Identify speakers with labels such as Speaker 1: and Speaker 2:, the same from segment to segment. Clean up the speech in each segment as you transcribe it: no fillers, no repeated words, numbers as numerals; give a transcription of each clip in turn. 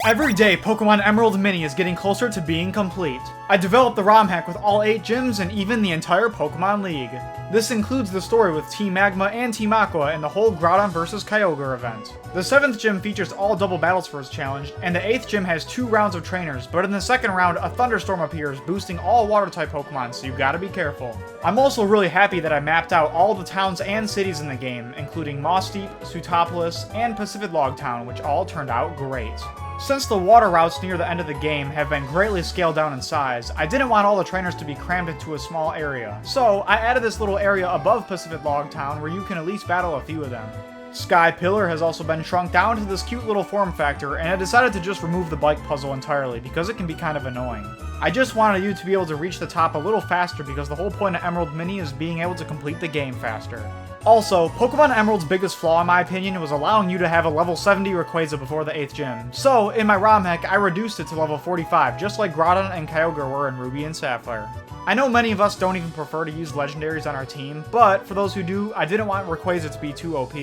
Speaker 1: Every day, Pokemon Emerald Mini is getting closer to being complete. I developed the ROM hack with all 8 gyms and even the entire Pokemon League. This includes the story with Team Magma and Team Aqua and the whole Groudon vs Kyogre event. The 7th gym features all double battles for its challenge, and the 8th gym has 2 rounds of trainers, but in the 2nd round, a thunderstorm appears, boosting all water-type Pokemon, so you gotta be careful. I'm also really happy that I mapped out all the towns and cities in the game, including Moss Deep, Sootopolis, and Pacific Log Town, which all turned out great. Since the water routes near the end of the game have been greatly scaled down in size, I didn't want all the trainers to be crammed into a small area. So, I added this little area above Pacific Log Town where you can at least battle a few of them. Sky Pillar has also been shrunk down to this cute little form factor, and I decided to just remove the bike puzzle entirely because it can be kind of annoying. I just wanted you to be able to reach the top a little faster because the whole point of Emerald Mini is being able to complete the game faster. Also, Pokemon Emerald's biggest flaw in my opinion was allowing you to have a level 70 Rayquaza before the 8th gym. So, in my ROM hack, I reduced it to level 45, just like Groudon and Kyogre were in Ruby and Sapphire. I know many of us don't even prefer to use legendaries on our team, but for those who do, I didn't want Rayquaza to be too OP.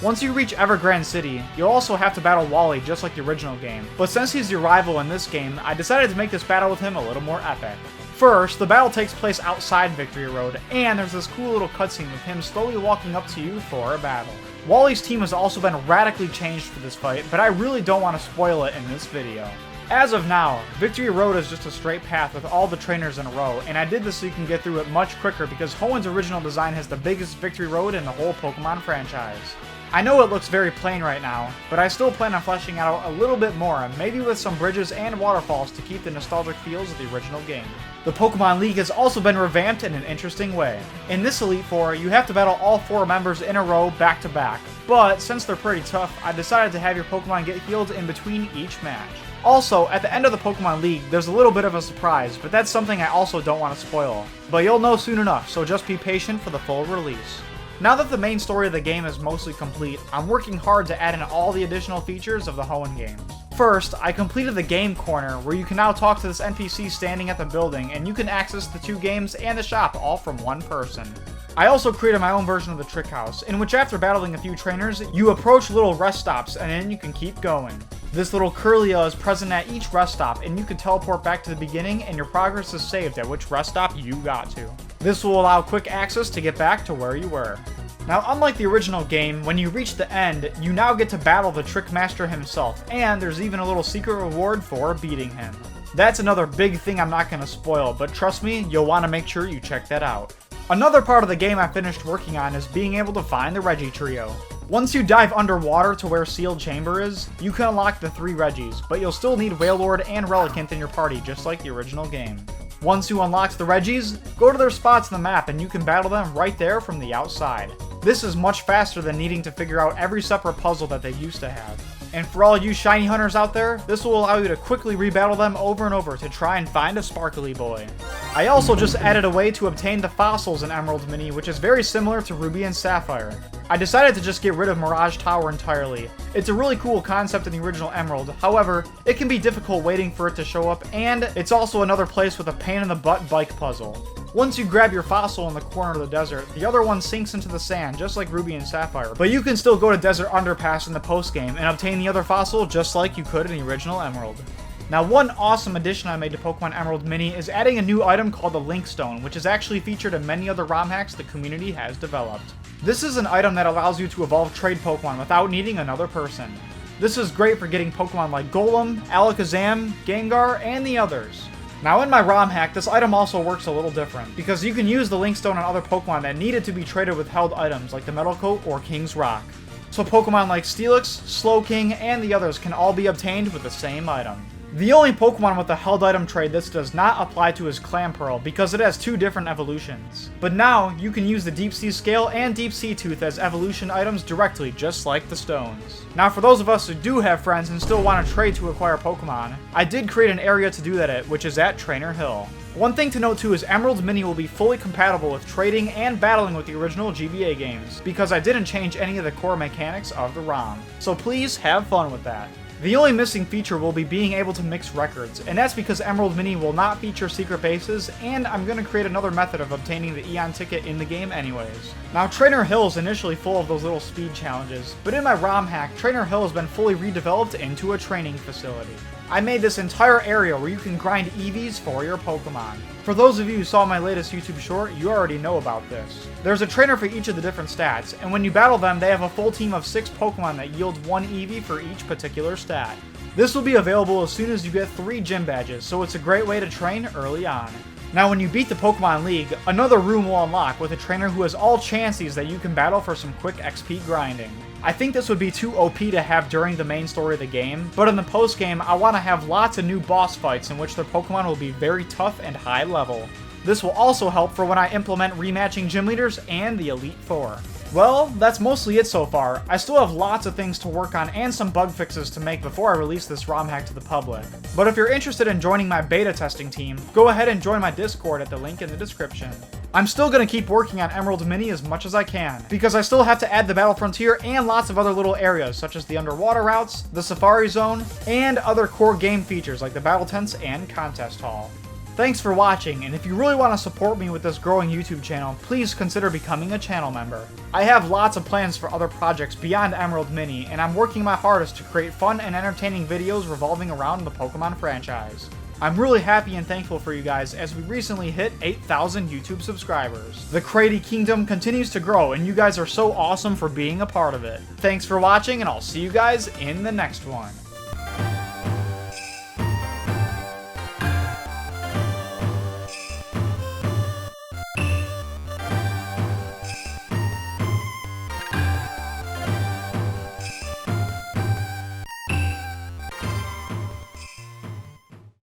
Speaker 1: Once you reach Evergrande City, you'll also have to battle Wally just like the original game, but since he's your rival in this game, I decided to make this battle with him a little more epic. First, the battle takes place outside Victory Road, and there's this cool little cutscene with him slowly walking up to you for a battle. Wally's team has also been radically changed for this fight, but I really don't want to spoil it in this video. As of now, Victory Road is just a straight path with all the trainers in a row, and I did this so you can get through it much quicker because Hoenn's original design has the biggest Victory Road in the whole Pokemon franchise. I know it looks very plain right now, but I still plan on fleshing it out a little bit more, maybe with some bridges and waterfalls to keep the nostalgic feels of the original game. The Pokemon League has also been revamped in an interesting way. In this Elite Four, you have to battle all 4 members in a row back to back, but since they're pretty tough, I decided to have your Pokemon get healed in between each match. Also, at the end of the Pokemon League, there's a little bit of a surprise, but that's something I also don't want to spoil. But you'll know soon enough, so just be patient for the full release. Now that the main story of the game is mostly complete, I'm working hard to add in all the additional features of the Hoenn games. First, I completed the game corner, where you can now talk to this NPC standing at the building, and you can access the 2 games and the shop all from one person. I also created my own version of the Trick House, in which after battling a few trainers, you approach little rest stops and then you can keep going. This little Kirlia is present at each rest stop, and you can teleport back to the beginning and your progress is saved at which rest stop you got to. This will allow quick access to get back to where you were. Now, unlike the original game, when you reach the end, you now get to battle the Trick Master himself, and there's even a little secret reward for beating him. That's another big thing I'm not going to spoil, but trust me, you'll want to make sure you check that out. Another part of the game I finished working on is being able to find the Regitrio. Once you dive underwater to where Sealed Chamber is, you can unlock the 3 Regis, but you'll still need Wailord and Relicanth in your party just like the original game. Once you unlock the Regis, go to their spots in the map and you can battle them right there from the outside. This is much faster than needing to figure out every separate puzzle that they used to have. And for all you shiny hunters out there, this will allow you to quickly rebattle them over and over to try and find a Sparkly Boy. I also just added a way to obtain the fossils in Emerald Mini, which is very similar to Ruby and Sapphire. I decided to just get rid of Mirage Tower entirely. It's a really cool concept in the original Emerald, however, it can be difficult waiting for it to show up, and it's also another place with a pain-in-the-butt bike puzzle. Once you grab your fossil in the corner of the desert, the other one sinks into the sand, just like Ruby and Sapphire, but you can still go to Desert Underpass in the post-game and obtain the other fossil just like you could in the original Emerald. Now, one awesome addition I made to Pokemon Emerald Mini is adding a new item called the Link Stone, which is actually featured in many other ROM hacks the community has developed. This is an item that allows you to evolve trade Pokemon without needing another person. This is great for getting Pokemon like Golem, Alakazam, Gengar, and the others. Now in my ROM hack, this item also works a little different, because you can use the Link Stone on other Pokemon that needed to be traded with held items like the Metal Coat or King's Rock. So Pokemon like Steelix, Slowking, and the others can all be obtained with the same item. The only Pokemon with the held item trade this does not apply to is Clamperl because it has 2 different evolutions. But now, you can use the Deep Sea Scale and Deep Sea Tooth as evolution items directly, just like the stones. Now for those of us who do have friends and still want to trade to acquire Pokemon, I did create an area to do that at, which is at Trainer Hill. One thing to note too is Emerald Mini will be fully compatible with trading and battling with the original GBA games, because I didn't change any of the core mechanics of the ROM. So please have fun with that. The only missing feature will be being able to mix records, and that's because Emerald Mini will not feature secret bases, and I'm going to create another method of obtaining the Eon ticket in the game anyways. Now, Trainer Hill is initially full of those little speed challenges, but in my ROM hack, Trainer Hill has been fully redeveloped into a training facility. I made this entire area where you can grind EVs for your Pokemon. For those of you who saw my latest YouTube short, you already know about this. There's a trainer for each of the different stats, and when you battle them, they have a full team of 6 Pokemon that yield 1 EV for each particular stat. This will be available as soon as you get 3 gym badges, so it's a great way to train early on. Now when you beat the Pokemon League, another room will unlock with a trainer who has all Chanseys that you can battle for some quick XP grinding. I think this would be too OP to have during the main story of the game, but in the post-game, I want to have lots of new boss fights in which their Pokemon will be very tough and high level. This will also help for when I implement rematching gym leaders and the Elite Four. Well, that's mostly it so far. I still have lots of things to work on and some bug fixes to make before I release this ROM hack to the public. But if you're interested in joining my beta testing team, go ahead and join my Discord at the link in the description. I'm still going to keep working on Emerald Mini as much as I can, because I still have to add the Battle Frontier and lots of other little areas such as the underwater routes, the Safari Zone, and other core game features like the Battle Tents and Contest Hall. Thanks for watching, and if you really want to support me with this growing YouTube channel, please consider becoming a channel member. I have lots of plans for other projects beyond Emerald Mini, and I'm working my hardest to create fun and entertaining videos revolving around the Pokemon franchise. I'm really happy and thankful for you guys as we recently hit 8,000 YouTube subscribers. The Crazy Kingdom continues to grow, and you guys are so awesome for being a part of it. Thanks for watching, and I'll see you guys in the next one.